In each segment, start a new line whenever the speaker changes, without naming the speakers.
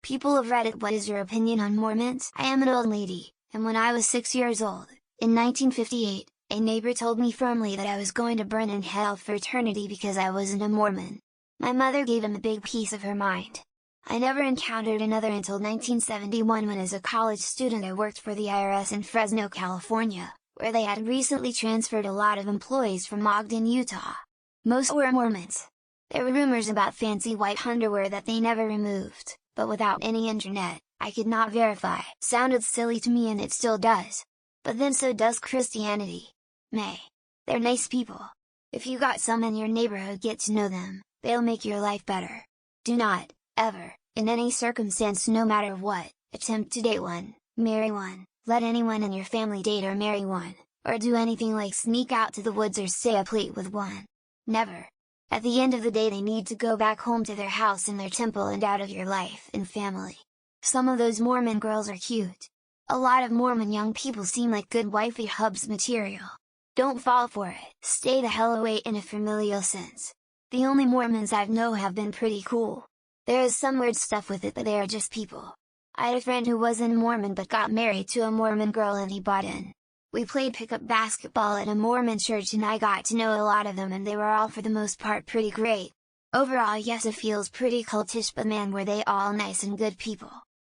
People of Reddit, what is your opinion on Mormons? I am an old lady, and when I was 6 years old, in 1958, a neighbor told me firmly that I was going to burn in hell for eternity because I wasn't a Mormon. My mother gave him a big piece of her mind. I never encountered another until 1971 when as a college student I worked for the IRS in Fresno, California, where they had recently transferred a lot of employees from Ogden, Utah. Most were Mormons. There were rumors about fancy white underwear that they never removed, but without any internet, I could not verify. Sounded silly to me and it still does. But then so does Christianity. They're nice people. If you got some in your neighborhood, get to know them, they'll make your life better. Do not, ever, in any circumstance no matter what, attempt to date one, marry one, let anyone in your family date or marry one, or do anything like sneak out to the woods or say a plate with one. Never. At the end of the day they need to go back home to their house and their temple and out of your life and family. Some of those Mormon girls are cute. A lot of Mormon young people seem like good wifey hubs material. Don't fall for it. Stay the hell away in a familial sense. The only Mormons I know have been pretty cool. There is some weird stuff with it, but they are just people. I had a friend who wasn't Mormon but got married to a Mormon girl and he bought in. We played pickup basketball at a Mormon church and I got to know a lot of them and they were all for the most part pretty great. Overall yes, it feels pretty cultish, but man were they all nice and good people.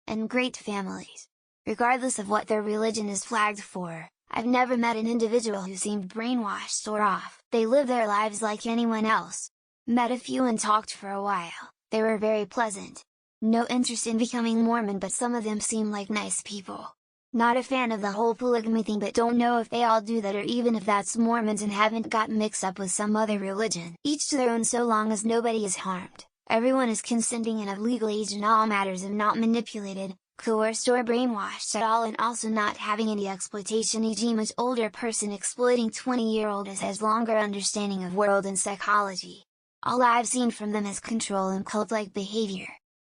And great families. Regardless of what their religion is flagged for, I've never met an individual who seemed brainwashed or off. They live their lives like anyone else. Met a few and talked for a while, they were very pleasant. No interest in becoming Mormon, but some of them seem like nice people. Not a fan of the whole polygamy thing, but don't know if they all do that or even if that's Mormons and haven't gotten mixed up with some other religion. Each to their own so long as nobody is harmed, everyone is consenting and of legal age in all matters and not manipulated, coerced or brainwashed at all, and also not having any exploitation, e.g. much older person exploiting 20-year-old as has longer understanding of world and psychology. All I've seen from them is control and cult-like behavior.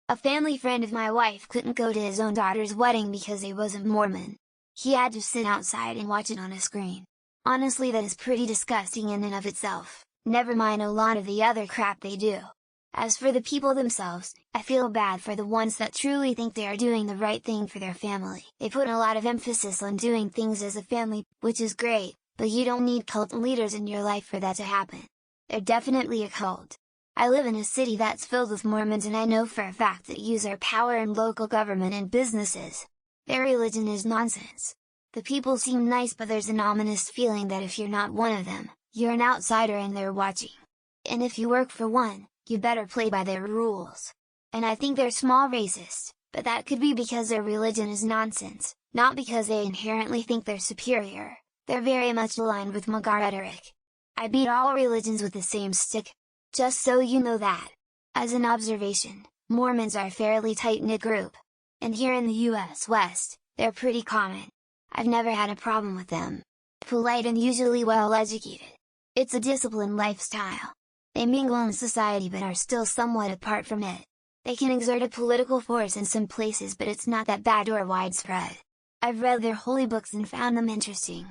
A family friend of my wife couldn't go to his own daughter's wedding because he wasn't Mormon. He had to sit outside and watch it on a screen. Honestly, that is pretty disgusting in and of itself, never mind a lot of the other crap they do. As for the people themselves, I feel bad for the ones that truly think they are doing the right thing for their family. They put a lot of emphasis on doing things as a family, which is great, but you don't need cult leaders in your life for that to happen. They're definitely a cult. I live in a city that's filled with Mormons and I know for a fact that use their power in local government and businesses. Their religion is nonsense. The people seem nice, but there's an ominous feeling that if you're not one of them, you're an outsider and they're watching. And if you work for one, you better play by their rules. And I think they're small racist, but that could be because their religion is nonsense, not because they inherently think they're superior. They're very much aligned with MAGA rhetoric. I beat all religions with the same stick. Just so you know that. As an observation, Mormons are a fairly tight-knit group. And here in the US West, they're pretty common. I've never had a problem with them. Polite and usually well-educated. It's a disciplined lifestyle. They mingle in society but are still somewhat apart from it. They can exert a political force in some places, but it's not that bad or widespread. I've read their holy books and found them interesting.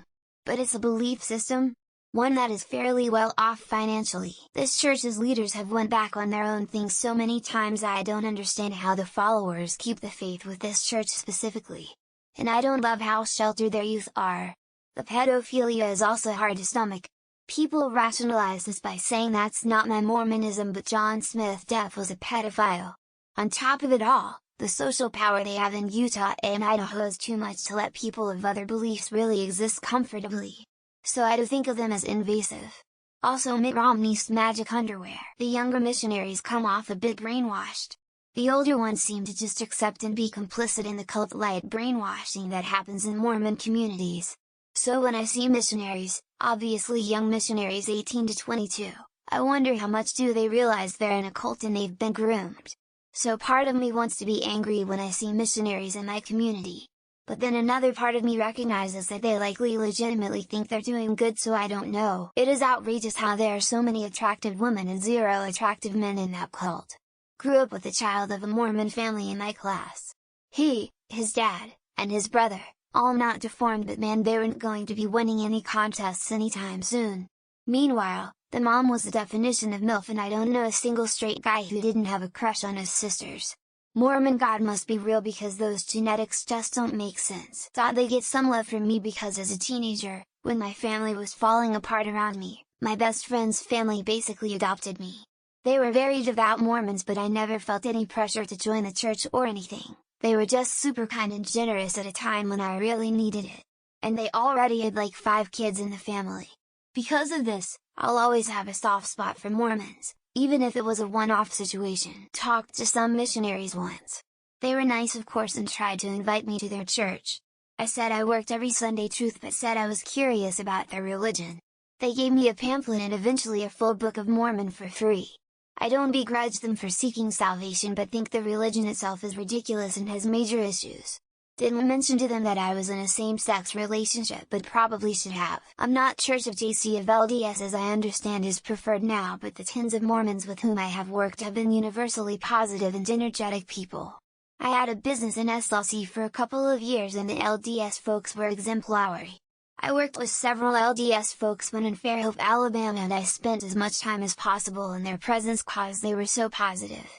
But it's a belief system, one that is fairly well off financially. This church's leaders have went back on their own things so many times I don't understand how the followers keep the faith with this church specifically. And I don't love how sheltered their youth are. The pedophilia is also hard to stomach. People rationalize this by saying that's not my Mormonism, but John Smith Deaf was a pedophile. On top of it all, the social power they have in Utah and Idaho is too much to let people of other beliefs really exist comfortably. So I do think of them as invasive. Also Mitt Romney's magic underwear. The younger missionaries come off a bit brainwashed. The older ones seem to just accept and be complicit in the cult-like brainwashing that happens in Mormon communities. So when I see missionaries, obviously young missionaries 18 to 22, I wonder how much do they realize they're in a cult and they've been groomed. So part of me wants to be angry when I see missionaries in my community. But then another part of me recognizes that they likely legitimately think they're doing good, so I don't know. It is outrageous how there are so many attractive women and zero attractive men in that cult. Grew up with a child of a Mormon family in my class. He, his dad, and his brother, all not deformed, but man, they weren't going to be winning any contests anytime soon. Meanwhile, the mom was the definition of MILF and I don't know a single straight guy who didn't have a crush on his sisters. Mormon God must be real because those genetics just don't make sense. Thought they get some love from me because as a teenager, when my family was falling apart around me, my best friend's family basically adopted me. They were very devout Mormons, but I never felt any pressure to join the church or anything. They were just super kind and generous at a time when I really needed it. And they already had like 5 kids in the family. Because of this, I'll always have a soft spot for Mormons, even if it was a one-off situation. Talked to some missionaries once. They were nice of course and tried to invite me to their church. I said I worked every Sunday truth but said I was curious about their religion. They gave me a pamphlet and eventually a full Book of Mormon for free. I don't begrudge them for seeking salvation but think the religion itself is ridiculous and has major issues. Didn't mention to them that I was in a same-sex relationship but probably should have. I'm not Church of JC of LDS as I understand is preferred now, but the tens of Mormons with whom I have worked have been universally positive and energetic people. I had a business in SLC for a couple of years and the LDS folks were exemplary. I worked with several LDS folks when in Fairhope, Alabama, and I spent as much time as possible in their presence cause they were so positive.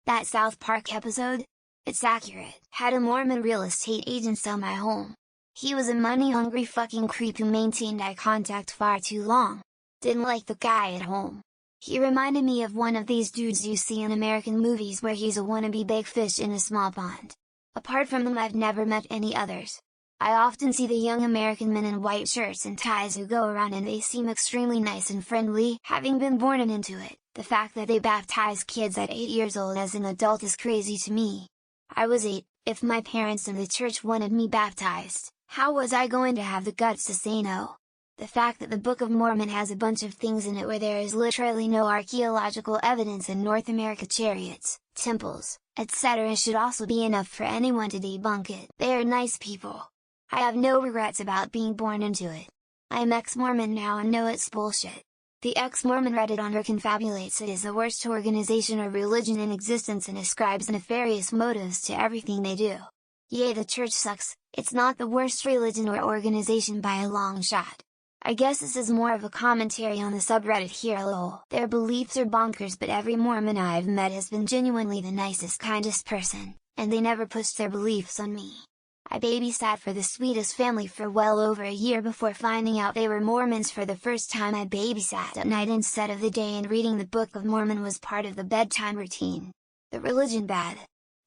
That South Park episode? It's accurate. Had a Mormon real estate agent sell my home. He was a money-hungry fucking creep who maintained eye contact far too long. Didn't like the guy at home. He reminded me of one of these dudes you see in American movies where he's a wannabe big fish in a small pond. Apart from them I've never met any others. I often see the young American men in white shirts and ties who go around and they seem extremely nice and friendly, having been born into it. The fact that they baptize kids at 8 years old as an adult is crazy to me. I was 8, if my parents and the church wanted me baptized, how was I going to have the guts to say no? The fact that the Book of Mormon has a bunch of things in it where there is literally no archaeological evidence in North America, chariots, temples, etc. should also be enough for anyone to debunk it. They are nice people. I have no regrets about being born into it. I am ex-Mormon now and know it's bullshit. The ex-Mormon Reddit owner confabulates it as the worst organization or religion in existence and ascribes nefarious motives to everything they do. Yay, the church sucks, it's not the worst religion or organization by a long shot. I guess this is more of a commentary on the subreddit here lol. Their beliefs are bonkers but every Mormon I've met has been genuinely the nicest kindest person, and they never pushed their beliefs on me. I babysat for the sweetest family for well over a year before finding out they were Mormons. For the first time I babysat at night instead of the day and reading the Book of Mormon was part of the bedtime routine. The religion bad.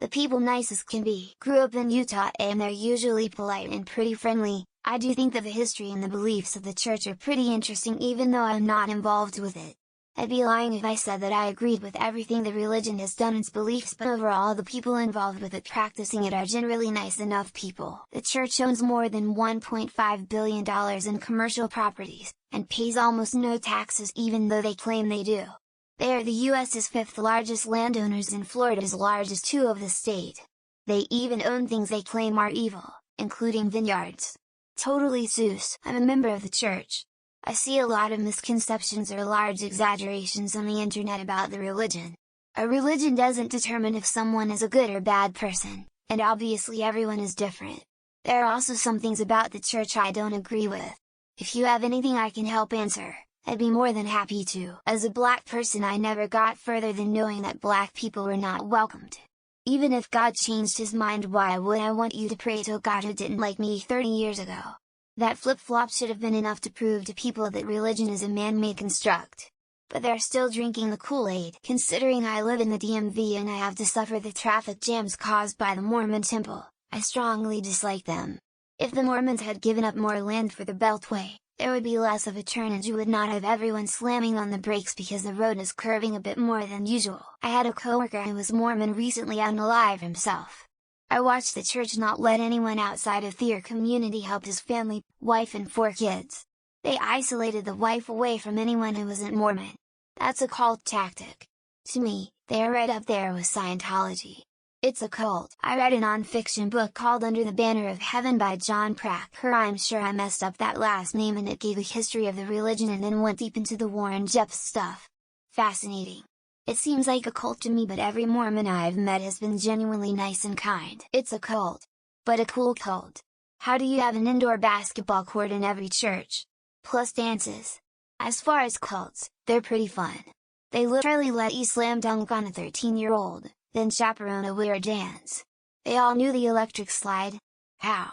The people nice as can be. Grew up in Utah and they're usually polite and pretty friendly. I do think that the history and the beliefs of the church are pretty interesting even though I'm not involved with it. I'd be lying if I said that I agreed with everything the religion has done in its beliefs, but overall the people involved with it practicing it are generally nice enough people. The church owns more than $1.5 billion in commercial properties, and pays almost no taxes even though they claim they do. They are the US's 5th largest landowners and Florida's largest 2 of the state. They even own things they claim are evil, including vineyards. Totally Zeus. I'm a member of the church. I see a lot of misconceptions or large exaggerations on the internet about the religion. A religion doesn't determine if someone is a good or bad person, and obviously everyone is different. There are also some things about the church I don't agree with. If you have anything I can help answer, I'd be more than happy to. As a black person I never got further than knowing that black people were not welcomed. Even if God changed his mind, why would I want you to pray to a God who didn't like me 30 years ago? That flip-flop should have been enough to prove to people that religion is a man-made construct. But they're still drinking the Kool-Aid. Considering I live in the DMV and I have to suffer the traffic jams caused by the Mormon temple, I strongly dislike them. If the Mormons had given up more land for the Beltway, there would be less of a turn and you would not have everyone slamming on the brakes because the road is curving a bit more than usual. I had a coworker who was Mormon recently unalive himself. I watched the church not let anyone outside of their community help his family, wife and 4 kids. They isolated the wife away from anyone who wasn't Mormon. That's a cult tactic. To me, they are right up there with Scientology. It's a cult. I read a non-fiction book called Under the Banner of Heaven by John Pracker. I'm sure I messed up that last name, and it gave a history of the religion and then went deep into the Warren Jeffs stuff. Fascinating. It seems like a cult to me, but every Mormon I've met has been genuinely nice and kind. It's a cult. But a cool cult. How do you have an indoor basketball court in every church? Plus dances. As far as cults, they're pretty fun. They literally let you slam dunk on a 13-year-old, then chaperone a weird dance. They all knew the electric slide. How?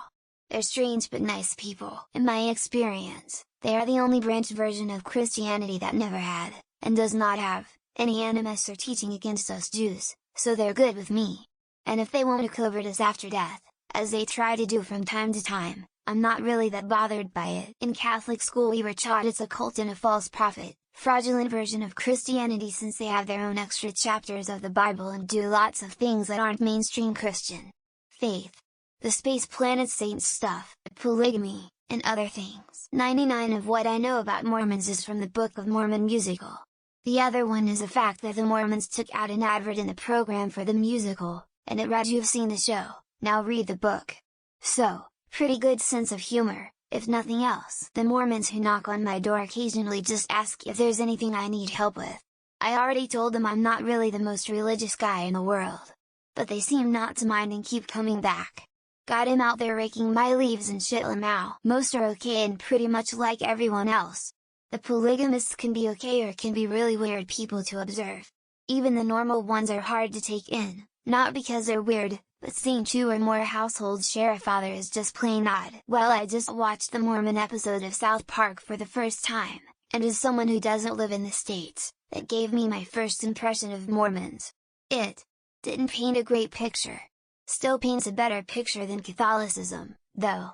They're strange but nice people. In my experience, they are the only branch version of Christianity that never had, and does not have, any animus or teaching against us Jews, so they're good with me. And if they want to covert us after death, as they try to do from time to time, I'm not really that bothered by it. In Catholic school we were taught it's a cult and a false prophet, fraudulent version of Christianity since they have their own extra chapters of the Bible and do lots of things that aren't mainstream Christian faith. The space planet saints stuff, polygamy, and other things. 99 of what I know about Mormons is from the Book of Mormon musical. The other one is the fact that the Mormons took out an advert in the program for the musical, and it read "You've seen the show, now read the book." So, pretty good sense of humor, if nothing else. The Mormons who knock on my door occasionally just ask if there's anything I need help with. I already told them I'm not really the most religious guy in the world. But they seem not to mind and keep coming back. Got him out there raking my leaves and shit lamau. Most are okay and pretty much like everyone else. The polygamists can be okay or can be really weird people to observe. Even the normal ones are hard to take in, not because they're weird, but seeing 2 or more households share a father is just plain odd. Well, I just watched the Mormon episode of South Park for the first time, and as someone who doesn't live in the States, that gave me my first impression of Mormons. It didn't paint a great picture. Still paints a better picture than Catholicism, though.